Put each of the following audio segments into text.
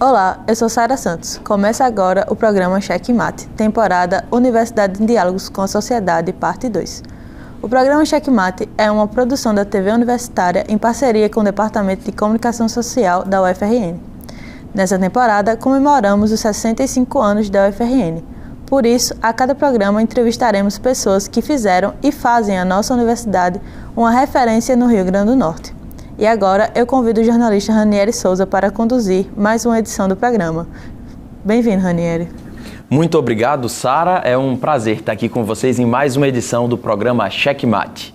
Olá, eu sou Sara Santos. Começa agora o programa Checkmate, temporada Universidade em Diálogos com a Sociedade, parte 2. O programa Checkmate é uma produção da TV Universitária em parceria com o Departamento de Comunicação Social da UFRN. Nessa temporada, comemoramos os 65 anos da UFRN. Por isso, a cada programa entrevistaremos pessoas que fizeram e fazem a nossa universidade uma referência no Rio Grande do Norte. E agora eu convido o jornalista Ranieri Souza para conduzir mais uma edição do programa. Bem-vindo, Ranieri. Muito obrigado, Sara. É um prazer estar aqui com vocês em mais uma edição do programa Checkmate.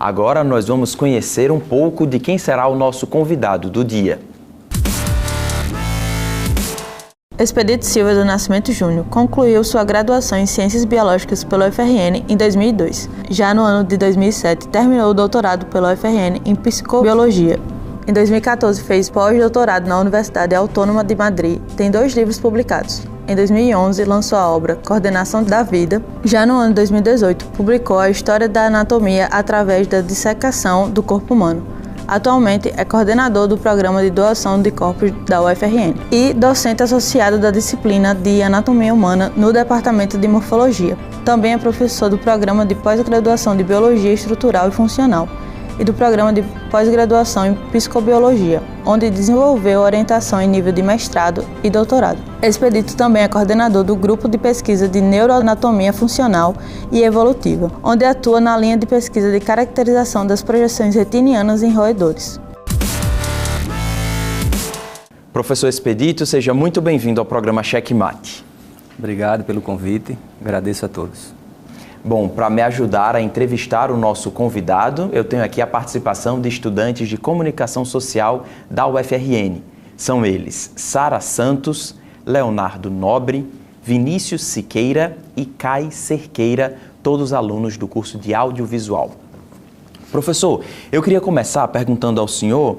Agora nós vamos conhecer um pouco de quem será o nosso convidado do dia. Expedito Silva do Nascimento Júnior concluiu sua graduação em Ciências Biológicas pela UFRN em 2002. Já no ano de 2007, terminou o doutorado pela UFRN em Psicobiologia. Em 2014, fez pós-doutorado na Universidade Autônoma de Madrid. Tem 2 livros publicados. Em 2011, lançou a obra Coordenação da Vida. Já no ano de 2018, publicou a História da Anatomia através da dissecação do corpo humano. Atualmente é coordenador do Programa de Doação de Corpos da UFRN e docente associado da disciplina de Anatomia Humana no Departamento de Morfologia. Também é professor do Programa de Pós-Graduação de Biologia Estrutural e Funcional e do Programa de Pós-Graduação em Psicobiologia, onde desenvolveu orientação em nível de mestrado e doutorado. Expedito também é coordenador do Grupo de Pesquisa de Neuroanatomia Funcional e Evolutiva, onde atua na linha de pesquisa de caracterização das projeções retinianas em roedores. Professor Expedito, seja muito bem-vindo ao programa Checkmate. Obrigado pelo convite, agradeço a todos. Bom, para me ajudar a entrevistar o nosso convidado, eu tenho aqui a participação de estudantes de Comunicação Social da UFRN. São eles Sara Santos, Leonardo Nobre, Vinícius Siqueira e Kai Cerqueira, todos alunos do curso de Audiovisual. Professor, eu queria começar perguntando ao senhor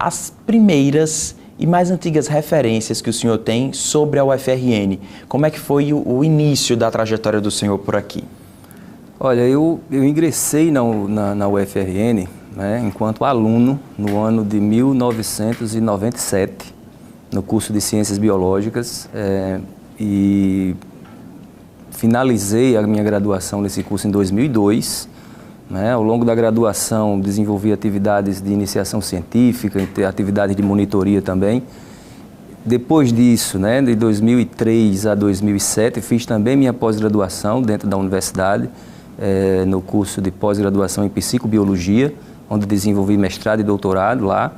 as primeiras e mais antigas referências que o senhor tem sobre a UFRN. Como é que foi o início da trajetória do senhor por aqui? Olha, eu ingressei na UFRN, né, enquanto aluno no ano de 1997, no curso de Ciências Biológicas, e finalizei a minha graduação nesse curso em 2002. Ao longo da graduação, desenvolvi atividades de iniciação científica, atividades de monitoria também. Depois disso, de 2003 a 2007, fiz também minha pós-graduação dentro da universidade, no curso de pós-graduação em Psicobiologia, onde desenvolvi mestrado e doutorado lá.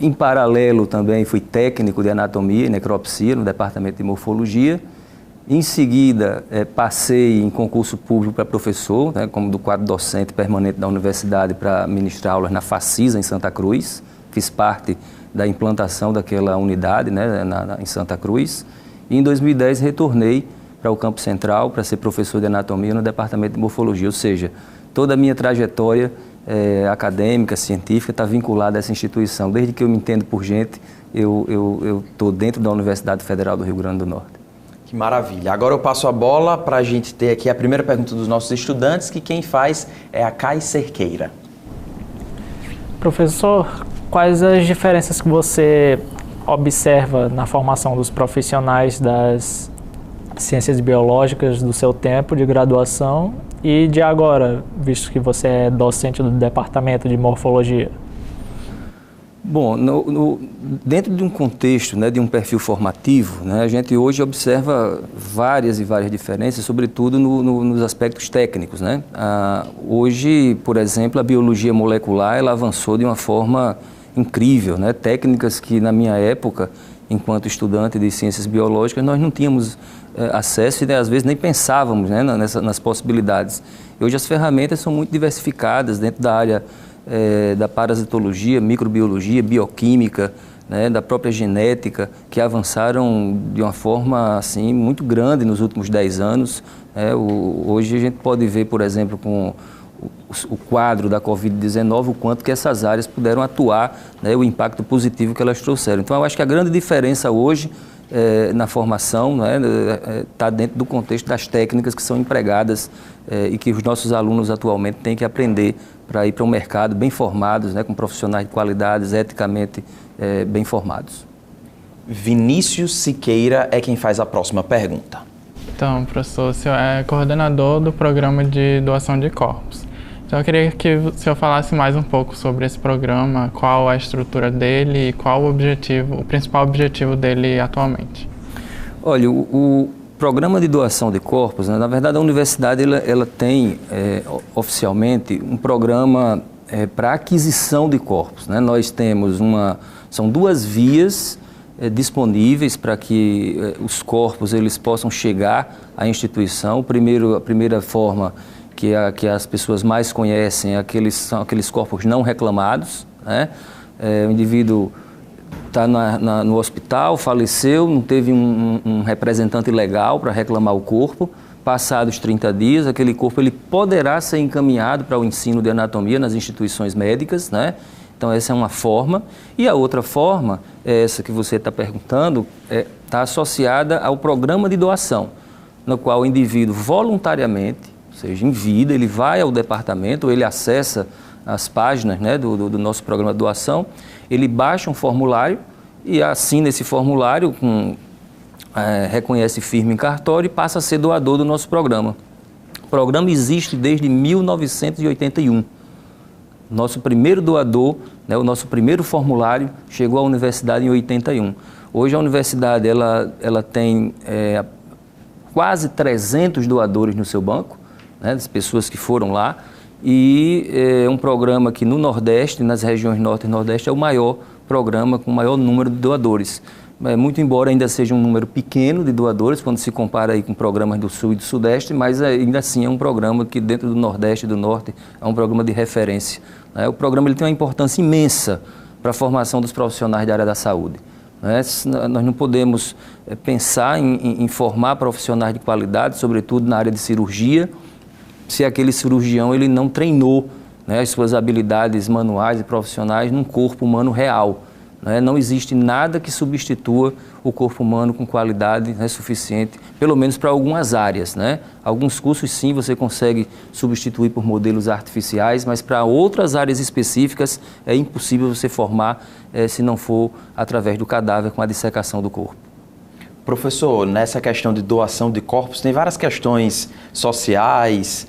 Em paralelo também fui técnico de anatomia e necropsia no departamento de morfologia. Em seguida, passei em concurso público para professor, como do quadro docente permanente da universidade para ministrar aulas na Facisa, em Santa Cruz. Fiz parte da implantação daquela unidade em Santa Cruz. E em 2010 retornei para o Campo Central para ser professor de anatomia no departamento de morfologia. Ou seja, toda a minha trajetória acadêmica, científica, está vinculada a essa instituição. Desde que eu me entendo por gente, eu estou dentro da Universidade Federal do Rio Grande do Norte. Que maravilha. Agora eu passo a bola para a gente ter aqui a primeira pergunta dos nossos estudantes, que quem faz é a Kai Cerqueira. Professor, quais as diferenças que você observa na formação dos profissionais das ciências biológicas do seu tempo de graduação e de agora, visto que você é docente do departamento de morfologia? Bom, dentro de um contexto, de um perfil formativo, a gente hoje observa várias e várias diferenças, sobretudo nos aspectos técnicos. Hoje, por exemplo, a biologia molecular ela avançou de uma forma incrível, técnicas que na minha época, enquanto estudante de ciências biológicas, nós não tínhamos acesso e às vezes nem pensávamos nas possibilidades. E hoje as ferramentas são muito diversificadas dentro da área da parasitologia, microbiologia, bioquímica, da própria genética, que avançaram de uma forma assim, muito grande nos últimos 10 anos. Hoje a gente pode ver, por exemplo, com o quadro da Covid-19, o quanto que essas áreas puderam atuar, o impacto positivo que elas trouxeram. Então, eu acho que a grande diferença hoje na formação está dentro do contexto das técnicas que são empregadas e que os nossos alunos atualmente têm que aprender para ir para um mercado bem formados, né, com profissionais de qualidades, eticamente bem formados. Vinícius Siqueira é quem faz a próxima pergunta. Então, professor, o senhor é coordenador do programa de doação de corpos. Então, eu queria que o senhor falasse mais um pouco sobre esse programa, qual a estrutura dele e qual o principal objetivo dele atualmente. Olha, o programa de doação de corpos, né, na verdade, a universidade ela tem oficialmente um programa para aquisição de corpos, né? Nós temos são 2 vias disponíveis para que os corpos eles possam chegar à instituição. A primeira forma que as pessoas mais conhecem são aqueles corpos não reclamados, né? O indivíduo está no hospital, faleceu, não teve um representante legal para reclamar o corpo. Passados 30 dias, aquele corpo ele poderá ser encaminhado para o ensino de anatomia nas instituições médicas, né? Então, essa é uma forma. E a outra forma, essa que você está perguntando, está associada ao programa de doação, no qual o indivíduo voluntariamente, ou seja, em vida, ele vai ao departamento, ou ele acessa as páginas, né, do nosso programa de doação, ele baixa um formulário e assina esse formulário, reconhece firma em cartório e passa a ser doador do nosso programa. O programa existe desde 1981. Nosso primeiro doador, né, o nosso primeiro formulário, chegou à universidade em 81. Hoje a universidade ela tem quase 300 doadores no seu banco, né, das pessoas que foram lá, e é um programa que no Nordeste, nas regiões Norte e Nordeste, é o maior programa com o maior número de doadores. Muito embora ainda seja um número pequeno de doadores, quando se compara aí com programas do Sul e do Sudeste, mas ainda assim é um programa que dentro do Nordeste e do Norte é um programa de referência. O programa ele tem uma importância imensa para a formação dos profissionais da área da saúde. Nós não podemos pensar em formar profissionais de qualidade, sobretudo na área de cirurgia, se aquele cirurgião ele não treinou, né, as suas habilidades manuais e profissionais num corpo humano real. Não existe nada que substitua o corpo humano com qualidade, né, suficiente, pelo menos para algumas áreas, né? Alguns cursos sim você consegue substituir por modelos artificiais, mas para outras áreas específicas é impossível você formar se não for através do cadáver com a dissecação do corpo. Professor, nessa questão de doação de corpos tem várias questões sociais,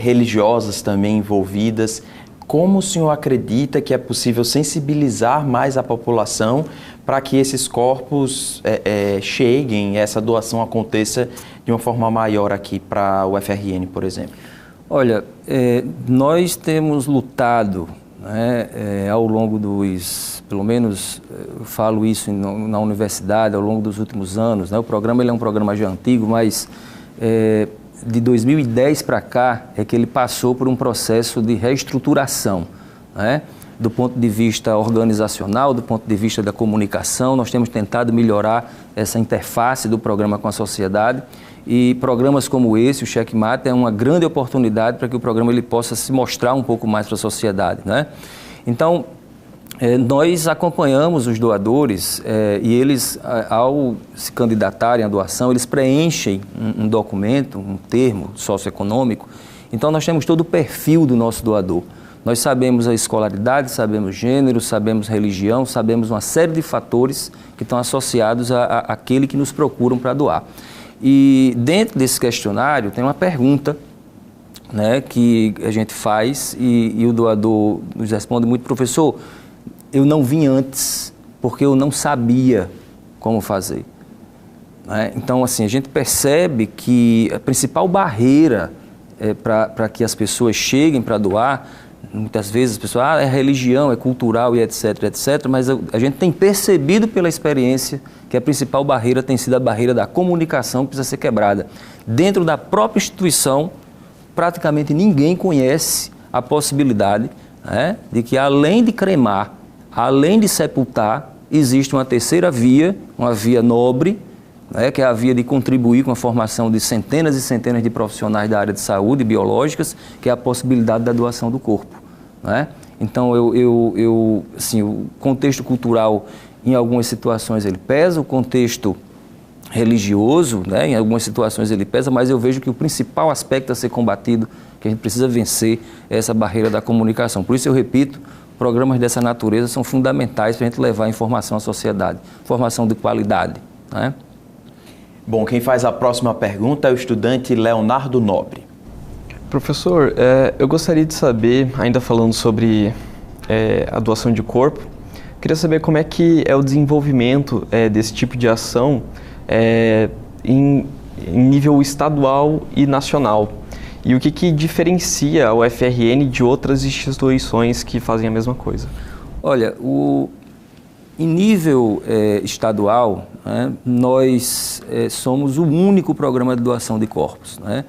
religiosas também envolvidas. Como o senhor acredita que é possível sensibilizar mais a população para que esses corpos cheguem, essa doação aconteça de uma forma maior aqui para o UFRN, por exemplo? Olha, nós temos lutado, né, ao longo pelo menos eu falo isso na universidade, ao longo dos últimos anos, né? O programa ele é um programa já antigo, mas de 2010 para cá é que ele passou por um processo de reestruturação, né? Do ponto de vista organizacional, do ponto de vista da comunicação, nós temos tentado melhorar essa interface do programa com a sociedade e programas como esse, o Checkmate, é uma grande oportunidade para que o programa ele possa se mostrar um pouco mais para a sociedade, né? Então, nós acompanhamos os doadores e eles, ao se candidatarem à doação, eles preenchem um documento, um termo socioeconômico. Então, nós temos todo o perfil do nosso doador. Nós sabemos a escolaridade, sabemos gênero, sabemos religião, sabemos uma série de fatores que estão associados àquele que nos procuram para doar. E dentro desse questionário tem uma pergunta, né, que a gente faz e o doador nos responde muito: professor, eu não vim antes porque eu não sabia como fazer. Então, assim, a gente percebe que a principal barreira para que as pessoas cheguem para doar, muitas vezes as pessoas, é religião, é cultural e etc, etc, mas a gente tem percebido pela experiência que a principal barreira tem sido a barreira da comunicação, que precisa ser quebrada. Dentro da própria instituição, praticamente ninguém conhece a possibilidade, né, de que além de cremar, além de sepultar, existe uma terceira via, uma via nobre, né, que é a via de contribuir com a formação de centenas e centenas de profissionais da área de saúde biológicas, que é a possibilidade da doação do corpo, né? Então, assim, o contexto cultural, em algumas situações, ele pesa, o contexto religioso, né? Em algumas situações ele pesa, mas eu vejo que o principal aspecto a ser combatido, que a gente precisa vencer, é essa barreira da comunicação. Por isso eu repito, programas dessa natureza são fundamentais para a gente levar informação à sociedade, informação de qualidade, né? Bom, quem faz a próxima pergunta é o estudante Leonardo Nobre. Professor, eu gostaria de saber, ainda falando sobre a doação de corpo, queria saber como é que é o desenvolvimento desse tipo de ação em nível estadual e nacional. E o que diferencia a UFRN de outras instituições que fazem a mesma coisa? Olha, em nível estadual, né, nós somos o único programa de doação de corpos, né?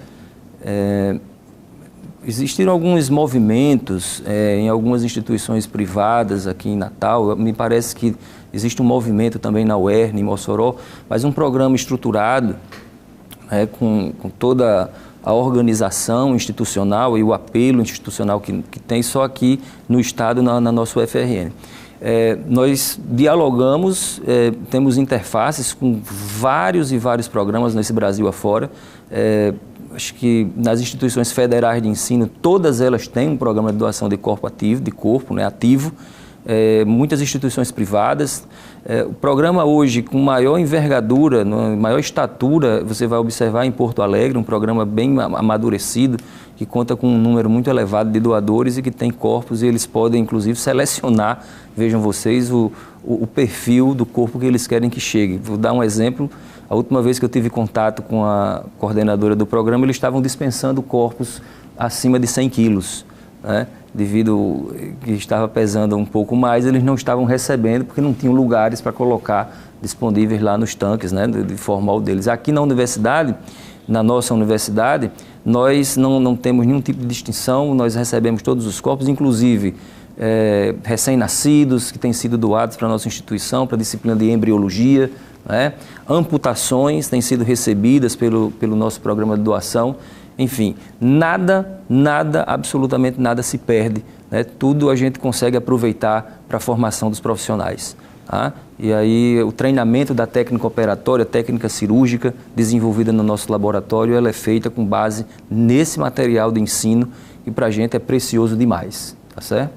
Existiram alguns movimentos em algumas instituições privadas aqui em Natal. Me parece que existe um movimento também na UERN, em Mossoró, mas um programa estruturado, com toda a organização institucional e o apelo institucional que tem só aqui no estado, na nossa UFRN. Nós dialogamos, temos interfaces com vários e vários programas nesse Brasil afora. Acho que nas instituições federais de ensino, todas elas têm um programa de doação de corpo ativo, né, ativo. Muitas instituições privadas. O programa hoje com maior envergadura, maior estatura, você vai observar em Porto Alegre, um programa bem amadurecido, que conta com um número muito elevado de doadores e que tem corpos, e eles podem inclusive selecionar, vejam vocês, o perfil do corpo que eles querem que chegue. Vou dar um exemplo. A última vez que eu tive contato com a coordenadora do programa, eles estavam dispensando corpos acima de 100 quilos, né? Devido que estava pesando um pouco mais, eles não estavam recebendo porque não tinham lugares para colocar disponíveis lá nos tanques, né, de formal deles. Aqui na universidade, na nossa universidade, nós não temos nenhum tipo de distinção, nós recebemos todos os corpos, inclusive recém-nascidos que têm sido doados para a nossa instituição, para a disciplina de embriologia, né? Amputações têm sido recebidas pelo nosso programa de doação. Enfim, nada, absolutamente nada se perde, né? Tudo a gente consegue aproveitar para a formação dos profissionais. Tá? E aí o treinamento da técnica operatória, técnica cirúrgica, desenvolvida no nosso laboratório, ela é feita com base nesse material de ensino e para a gente é precioso demais, tá certo?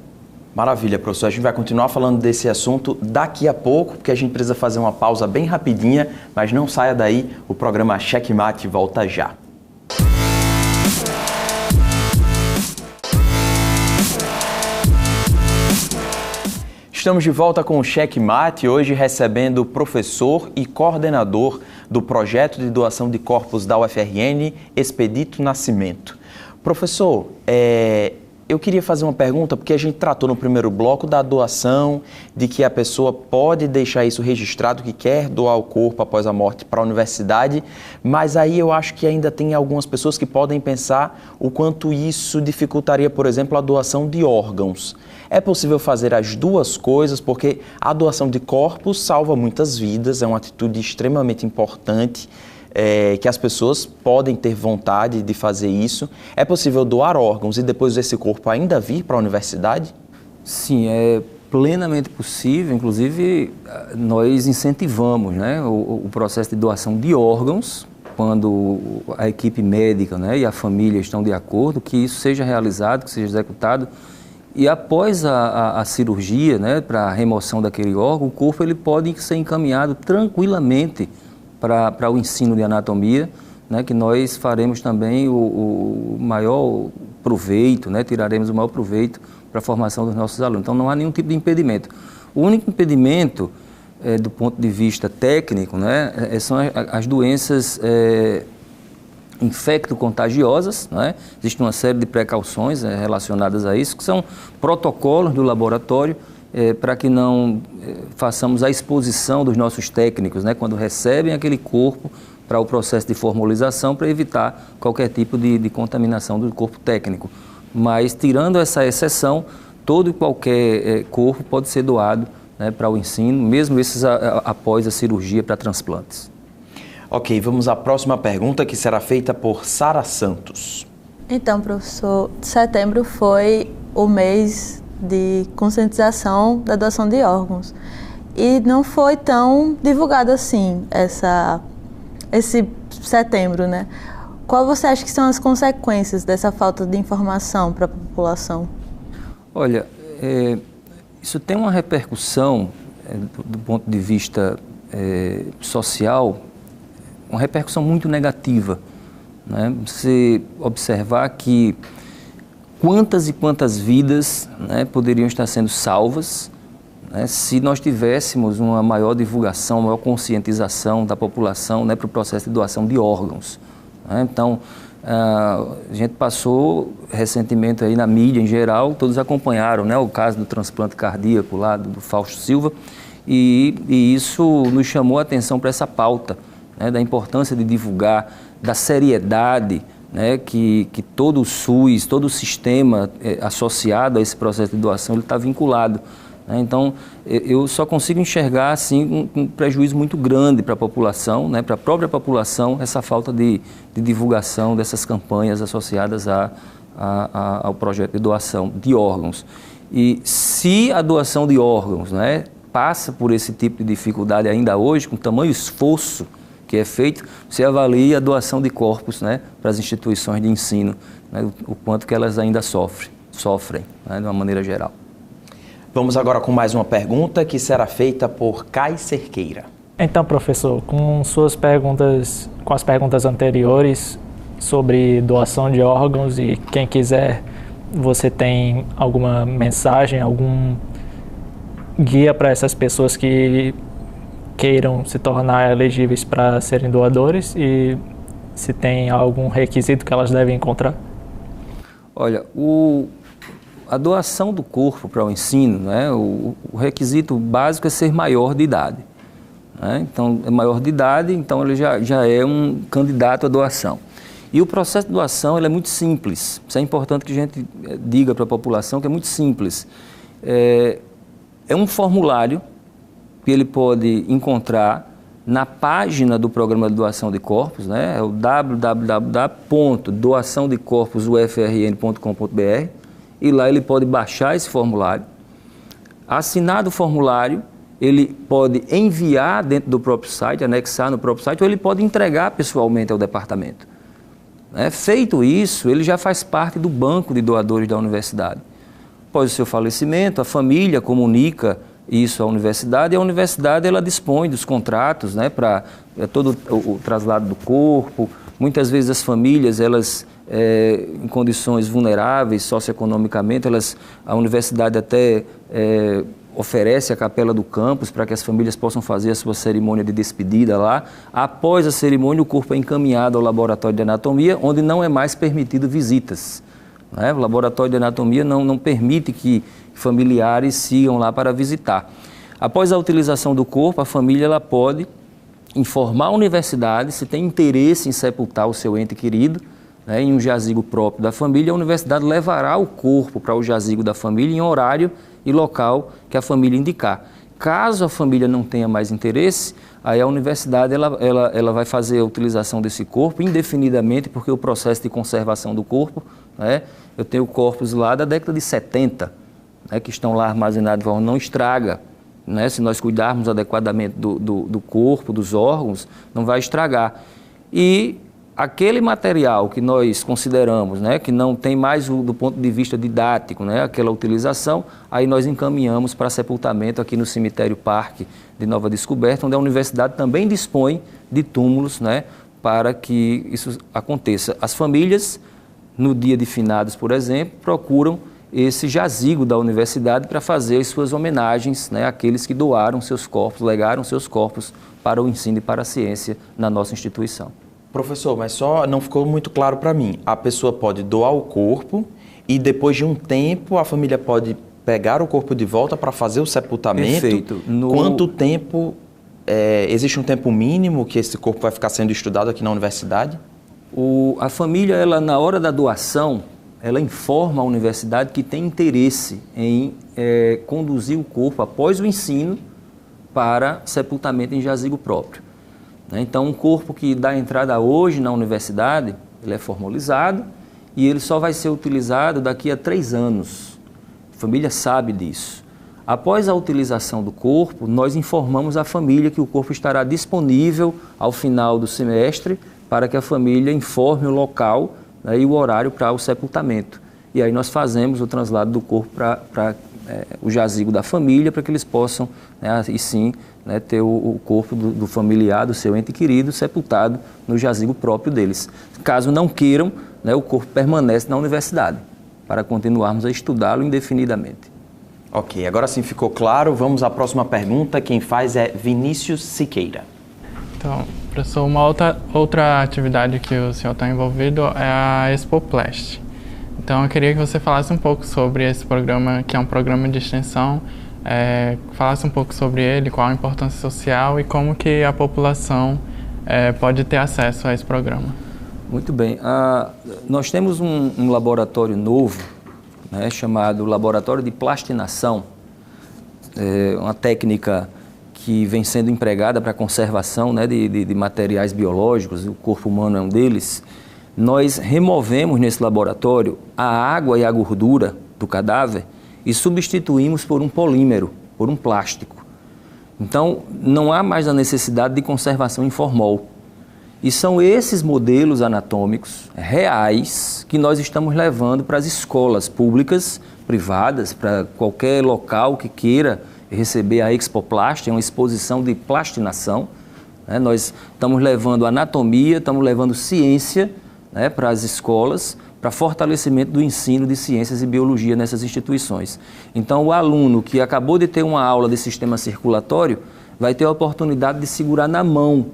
Maravilha, professor. A gente vai continuar falando desse assunto daqui a pouco, porque a gente precisa fazer uma pausa bem rapidinha, mas não saia daí, o programa Checkmate volta já. Estamos de volta com o Checkmate, hoje recebendo o professor e coordenador do projeto de doação de corpos da UFRN, Expedito Nascimento. Professor, eu queria fazer uma pergunta, porque a gente tratou no primeiro bloco da doação, de que a pessoa pode deixar isso registrado, que quer doar o corpo após a morte para a universidade, mas aí eu acho que ainda tem algumas pessoas que podem pensar o quanto isso dificultaria, por exemplo, a doação de órgãos. É possível fazer as duas coisas, porque a doação de corpos salva muitas vidas, é uma atitude extremamente importante, que as pessoas podem ter vontade de fazer isso. É possível doar órgãos e depois esse corpo ainda vir para a universidade? Sim, é plenamente possível. Inclusive, nós incentivamos, né, o processo de doação de órgãos, quando a equipe médica, né, e a família estão de acordo, que isso seja realizado, que seja executado. E após a cirurgia, né, para a remoção daquele órgão, o corpo ele pode ser encaminhado tranquilamente para o ensino de anatomia, né, que nós faremos também o maior proveito, né, tiraremos o maior proveito para a formação dos nossos alunos. Então não há nenhum tipo de impedimento. O único impedimento, do ponto de vista técnico, né, são as doenças infecto-contagiosas, né? Existe uma série de precauções relacionadas a isso, que são protocolos do laboratório, para que não façamos a exposição dos nossos técnicos, né, quando recebem aquele corpo para o processo de formalização, para evitar qualquer tipo de contaminação do corpo técnico. Mas, tirando essa exceção, todo e qualquer corpo pode ser doado, né, para o ensino, mesmo esses após a cirurgia para transplantes. Ok, vamos à próxima pergunta, que será feita por Sara Santos. Então, professor, setembro foi o mês de conscientização da doação de órgãos. E não foi tão divulgado assim esse setembro, né? Qual você acha que são as consequências dessa falta de informação para a população? Olha, isso tem uma repercussão do ponto de vista social, uma repercussão muito negativa, né? Você observar que quantas e quantas vidas, né, poderiam estar sendo salvas, né, se nós tivéssemos uma maior divulgação, uma maior conscientização da população, né, para o processo de doação de órgãos, né? Então, a gente passou recentemente aí na mídia em geral, todos acompanharam, né, o caso do transplante cardíaco lá do Fausto Silva, e isso nos chamou a atenção para essa pauta, né, da importância de divulgar, da seriedade, né, que todo o SUS, todo o sistema associado a esse processo de doação, ele está vinculado. Né? Então, eu só consigo enxergar assim, um prejuízo muito grande para a população, né, para a própria população, essa falta de divulgação dessas campanhas associadas ao projeto de doação de órgãos. E se a doação de órgãos, né, passa por esse tipo de dificuldade ainda hoje, com tamanho esforço que é feito, você avalia a doação de corpos, né, para as instituições de ensino, né, o quanto que elas ainda sofrem, né, de uma maneira geral. Vamos agora com mais uma pergunta que será feita por Kai Cerqueira. Então, professor, com as perguntas anteriores sobre doação de órgãos, e quem quiser, você tem alguma mensagem, algum guia para essas pessoas que queiram se tornar elegíveis para serem doadores, e se tem algum requisito que elas devem encontrar? Olha, a doação do corpo para o ensino, né, o requisito básico é ser maior de idade. Né? Então, é maior de idade, então ele já é um candidato à doação. E o processo de doação ele é muito simples. Isso é importante que a gente diga para a população que é muito simples. É um formulário que ele pode encontrar na página do Programa de Doação de Corpos, né? É o www.doaçãodecorpusufrn.com.br, e lá ele pode baixar esse formulário. Assinado o formulário, ele pode enviar dentro do próprio site, anexar no próprio site, ou ele pode entregar pessoalmente ao departamento. Feito isso, ele já faz parte do banco de doadores da universidade. Após o seu falecimento, a família comunica isso à universidade, e a universidade ela dispõe dos contratos, né, para todo o traslado do corpo. Muitas vezes as famílias, elas em condições vulneráveis socioeconomicamente, a universidade até oferece a capela do campus para que as famílias possam fazer a sua cerimônia de despedida lá. Após a cerimônia, o corpo é encaminhado ao laboratório de anatomia, onde não é mais permitido visitas. O laboratório de anatomia não permite que familiares sigam lá para visitar. Após a utilização do corpo, a família ela pode informar a universidade se tem interesse em sepultar o seu ente querido, né, em um jazigo próprio da família. A universidade levará o corpo para o jazigo da família em horário e local que a família indicar. Caso a família não tenha mais interesse, aí a universidade ela vai fazer a utilização desse corpo indefinidamente, porque o processo de conservação do corpo, né, eu tenho corpos lá da década de 70, né, que estão lá armazenados, não estraga. Né, se nós cuidarmos adequadamente do corpo, dos órgãos, não vai estragar. E aquele material que nós consideramos, né, que não tem mais do ponto de vista didático, né, aquela utilização, aí nós encaminhamos para sepultamento aqui no Cemitério Parque de Nova Descoberta, onde a universidade também dispõe de túmulos, né, para que isso aconteça. As famílias, no dia de finados, por exemplo, procuram esse jazigo da universidade para fazer as suas homenagens, né, àqueles que doaram seus corpos, legaram seus corpos para o ensino e para a ciência na nossa instituição. Professor, mas só não ficou muito claro para mim. A pessoa pode doar o corpo e depois de um tempo a família pode pegar o corpo de volta para fazer o sepultamento? Perfeito. Quanto tempo, existe um tempo mínimo que esse corpo vai ficar sendo estudado aqui na universidade? A família, ela, na hora da doação, ela informa a universidade que tem interesse em conduzir o corpo após o ensino para sepultamento em jazigo próprio. Então, um corpo que dá entrada hoje na universidade, ele é formalizado e ele só vai ser utilizado daqui a 3 anos. A família sabe disso. Após a utilização do corpo, nós informamos a família que o corpo estará disponível ao final do semestre para que a família informe o local, né, e o horário para o sepultamento. E aí nós fazemos o translado do corpo para o jazigo da família, para que eles possam, né, e sim, né, ter o corpo do familiar, do seu ente querido, sepultado no jazigo próprio deles. Caso não queiram, né, o corpo permanece na universidade, para continuarmos a estudá-lo indefinidamente. Ok, agora sim ficou claro. Vamos à próxima pergunta. Quem faz é Vinícius Siqueira. Então, professor, uma outra atividade que o senhor está envolvido é a Expoplast. Então, eu queria que você falasse um pouco sobre esse programa, que é um programa de extensão, falasse um pouco sobre ele, qual a importância social e como que a população pode ter acesso a esse programa. Muito bem. Nós temos um laboratório novo, né, chamado Laboratório de Plastinação, uma técnica que vem sendo empregada para a conservação, né, de materiais biológicos, o corpo humano é um deles. Nós removemos nesse laboratório a água e a gordura do cadáver e substituímos por um polímero, por um plástico. Então, não há mais a necessidade de conservação em formol. E são esses modelos anatômicos reais que nós estamos levando para as escolas públicas, privadas, para qualquer local que queira receber a Expoplast, é uma exposição de plastinação, né? Nós estamos levando anatomia, estamos levando ciência, né, para as escolas, para fortalecimento do ensino de ciências e biologia nessas instituições. Então, o aluno que acabou de ter uma aula de sistema circulatório vai ter a oportunidade de segurar na mão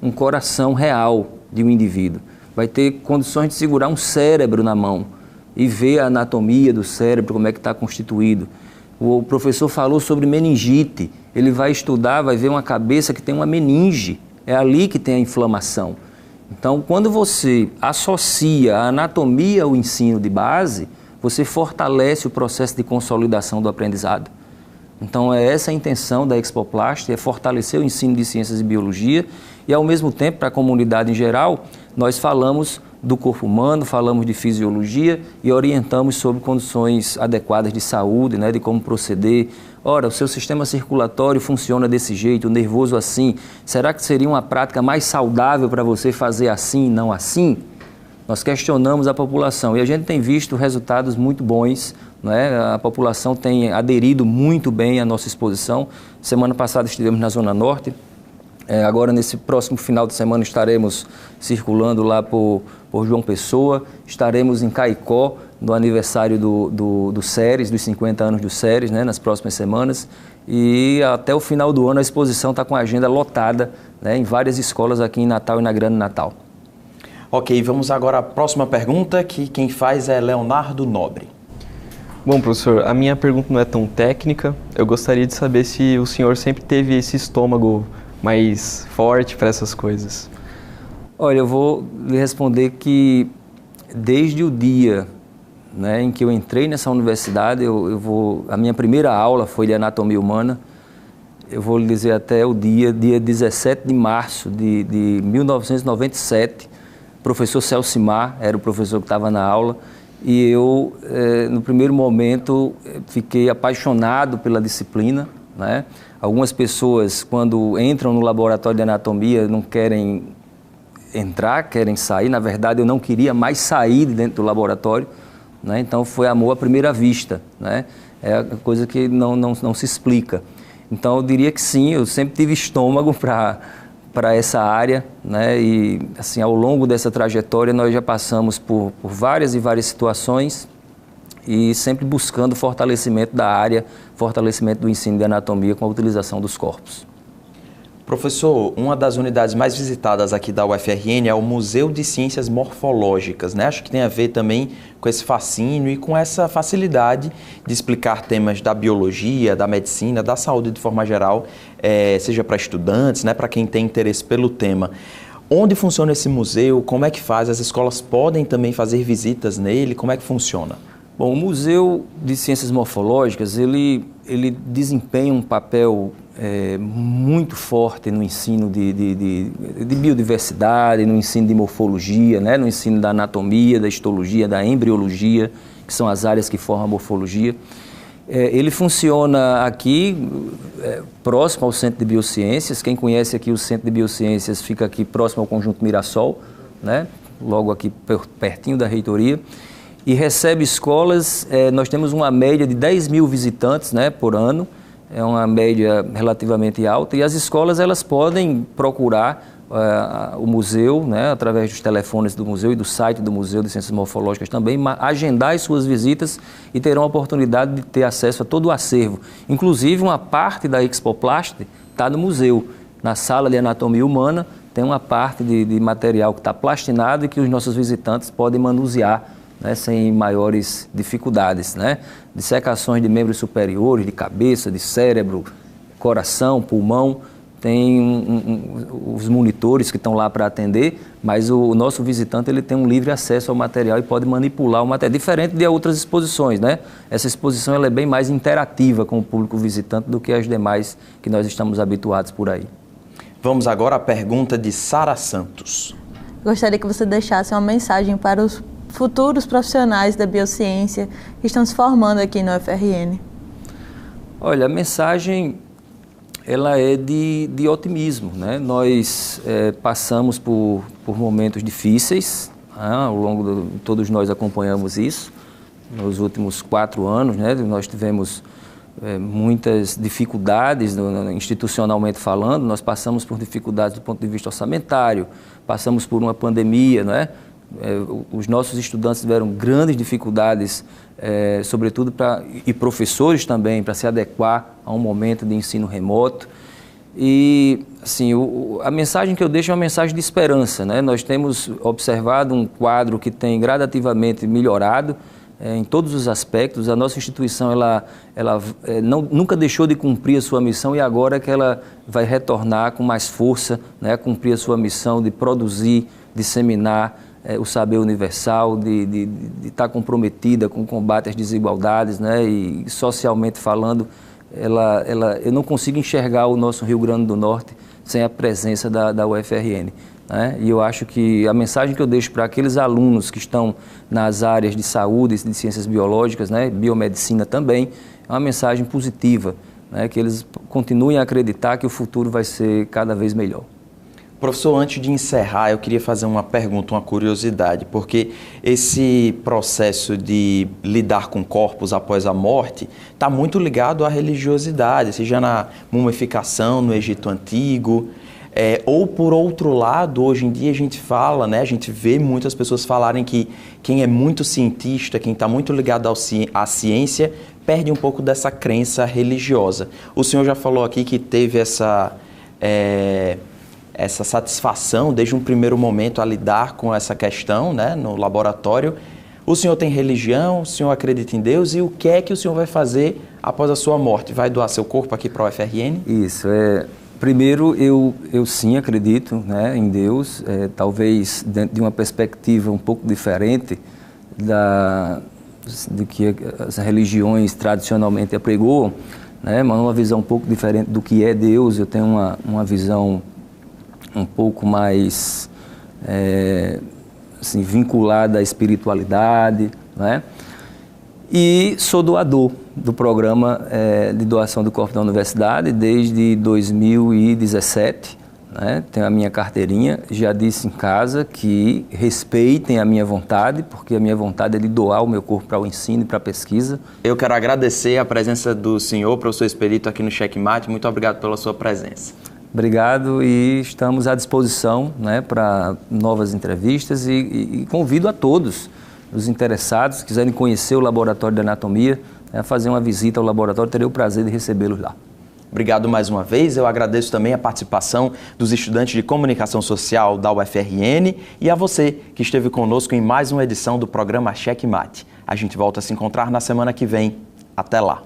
um coração real de um indivíduo. Vai ter condições de segurar um cérebro na mão e ver a anatomia do cérebro, como é que está constituído. O professor falou sobre meningite. Ele vai estudar, vai ver uma cabeça que tem uma meninge. É ali que tem a inflamação. Então, quando você associa a anatomia ao ensino de base, você fortalece o processo de consolidação do aprendizado. Então, é essa a intenção da Expoplast, é fortalecer o ensino de ciências e biologia e, ao mesmo tempo, para a comunidade em geral, nós falamos do corpo humano, falamos de fisiologia e orientamos sobre condições adequadas de saúde, né, de como proceder. Ora, o seu sistema circulatório funciona desse jeito, o nervoso assim. Será que seria uma prática mais saudável para você fazer assim e não assim? Nós questionamos a população e a gente tem visto resultados muito bons, né? A população tem aderido muito bem à nossa exposição. Semana passada estivemos na Zona Norte. Agora, nesse próximo final de semana, estaremos circulando lá por João Pessoa, estaremos em Caicó, no aniversário do SERES, dos 50 anos do SERES, né, nas próximas semanas. E até o final do ano a exposição está com a agenda lotada, né, em várias escolas aqui em Natal e na Grande Natal. Ok, vamos agora à próxima pergunta, que quem faz é Leonardo Nobre. Bom, professor, a minha pergunta não é tão técnica. Eu gostaria de saber se o senhor sempre teve esse estômago mais forte para essas coisas. Olha, eu vou lhe responder que desde o dia, né, em que eu entrei nessa universidade, a minha primeira aula foi de anatomia humana. Eu vou lhe dizer até o dia 17 de março de 1997, o professor Celcimar era o professor que estava na aula, e eu, no primeiro momento, fiquei apaixonado pela disciplina, né? Algumas pessoas, quando entram no laboratório de anatomia, não querem entrar, querem sair. Na verdade, eu não queria mais sair de dentro do laboratório, né? Então, foi amor à primeira vista, né? É coisa que não se explica. Então, eu diria que sim, eu sempre tive estômago para essa área, né? E, assim, ao longo dessa trajetória, nós já passamos por várias e várias situações e sempre buscando fortalecimento da área, fortalecimento do ensino de anatomia com a utilização dos corpos. Professor, uma das unidades mais visitadas aqui da UFRN é o Museu de Ciências Morfológicas, né? Acho que tem a ver também com esse fascínio e com essa facilidade de explicar temas da biologia, da medicina, da saúde de forma geral, seja para estudantes, né? Para quem tem interesse pelo tema. Onde funciona esse museu? Como é que faz? As escolas podem também fazer visitas nele? Como é que funciona? Bom, o Museu de Ciências Morfológicas, ele desempenha um papel muito forte no ensino de biodiversidade, no ensino de morfologia, né? No ensino da anatomia, da histologia, da embriologia, que são as áreas que formam a morfologia. Ele funciona aqui, próximo ao Centro de Biociências. Quem conhece aqui o Centro de Biociências fica aqui próximo ao Conjunto Mirassol, né? Logo aqui pertinho da reitoria. E recebe escolas, nós temos uma média de 10 mil visitantes, né, por ano. É uma média relativamente alta. E as escolas elas podem procurar o museu, né, através dos telefones do museu e do site do Museu de Ciências Morfológicas também, agendar as suas visitas e terão a oportunidade de ter acesso a todo o acervo. Inclusive, uma parte da Expoplast está no museu. Na sala de anatomia humana tem uma parte de material que está plastinado e que os nossos visitantes podem manusear, né, sem maiores dificuldades, né? Dissecações de membros superiores, de cabeça, de cérebro, coração, pulmão. Tem os monitores que estão lá para atender, mas o nosso visitante ele tem um livre acesso ao material e pode manipular o material, diferente de outras exposições, né? Essa exposição ela é bem mais interativa com o público visitante do que as demais que nós estamos habituados por aí. Vamos agora à pergunta de Sara Santos. Gostaria que você deixasse uma mensagem para os futuros profissionais da biociência que estão se formando aqui no UFRN. Olha, a mensagem ela é de otimismo, né? Nós passamos por momentos difíceis, ao longo todos nós acompanhamos isso. Nos últimos 4 anos, né, nós tivemos muitas dificuldades institucionalmente falando. Nós passamos por dificuldades do ponto de vista orçamentário, passamos por uma pandemia, né? Os nossos estudantes tiveram grandes dificuldades, sobretudo e professores também, para se adequar a um momento de ensino remoto. E, assim, a mensagem que eu deixo é uma mensagem de esperança, né? Nós temos observado um quadro que tem gradativamente melhorado em todos os aspectos. A nossa instituição nunca deixou de cumprir a sua missão e agora é que ela vai retornar com mais força, né, a cumprir a sua missão de produzir, disseminar o saber universal, de estar comprometida com o combate às desigualdades, né? E socialmente falando, eu não consigo enxergar o nosso Rio Grande do Norte sem a presença da UFRN, né? E eu acho que a mensagem que eu deixo para aqueles alunos que estão nas áreas de saúde, de ciências biológicas, né, biomedicina também, é uma mensagem positiva, né, que eles continuem a acreditar que o futuro vai ser cada vez melhor. Professor, antes de encerrar, eu queria fazer uma pergunta, uma curiosidade, porque esse processo de lidar com corpos após a morte está muito ligado à religiosidade, seja na mumificação no Egito Antigo, ou por outro lado, hoje em dia a gente fala, né, a gente vê muitas pessoas falarem que quem é muito cientista, quem está muito ligado à ciência, perde um pouco dessa crença religiosa. O senhor já falou aqui que teve essa satisfação desde um primeiro momento a lidar com essa questão, né, no laboratório. O senhor tem religião, o senhor acredita em Deus e o que é que o senhor vai fazer após a sua morte? Vai doar seu corpo aqui para o UFRN? Isso, primeiro eu sim acredito, né, em Deus, talvez dentro de uma perspectiva um pouco diferente do que as religiões tradicionalmente apregoam, né, mas uma visão um pouco diferente do que é Deus. Eu tenho uma visão um pouco mais assim, vinculada à espiritualidade, né? E sou doador do programa de doação do corpo da universidade desde 2017, né? Tenho a minha carteirinha, já disse em casa que respeitem a minha vontade, porque a minha vontade é de doar o meu corpo para o ensino e para a pesquisa. Eu quero agradecer a presença do senhor, professor Expedito, aqui no Checkmate. Muito obrigado pela sua presença. Obrigado e estamos à disposição, né, para novas entrevistas e convido a todos os interessados, que quiserem conhecer o Laboratório de Anatomia, né, a fazer uma visita ao laboratório, terei o prazer de recebê-los lá. Obrigado mais uma vez. Eu agradeço também a participação dos estudantes de Comunicação Social da UFRN e a você que esteve conosco em mais uma edição do programa Checkmate. A gente volta a se encontrar na semana que vem. Até lá!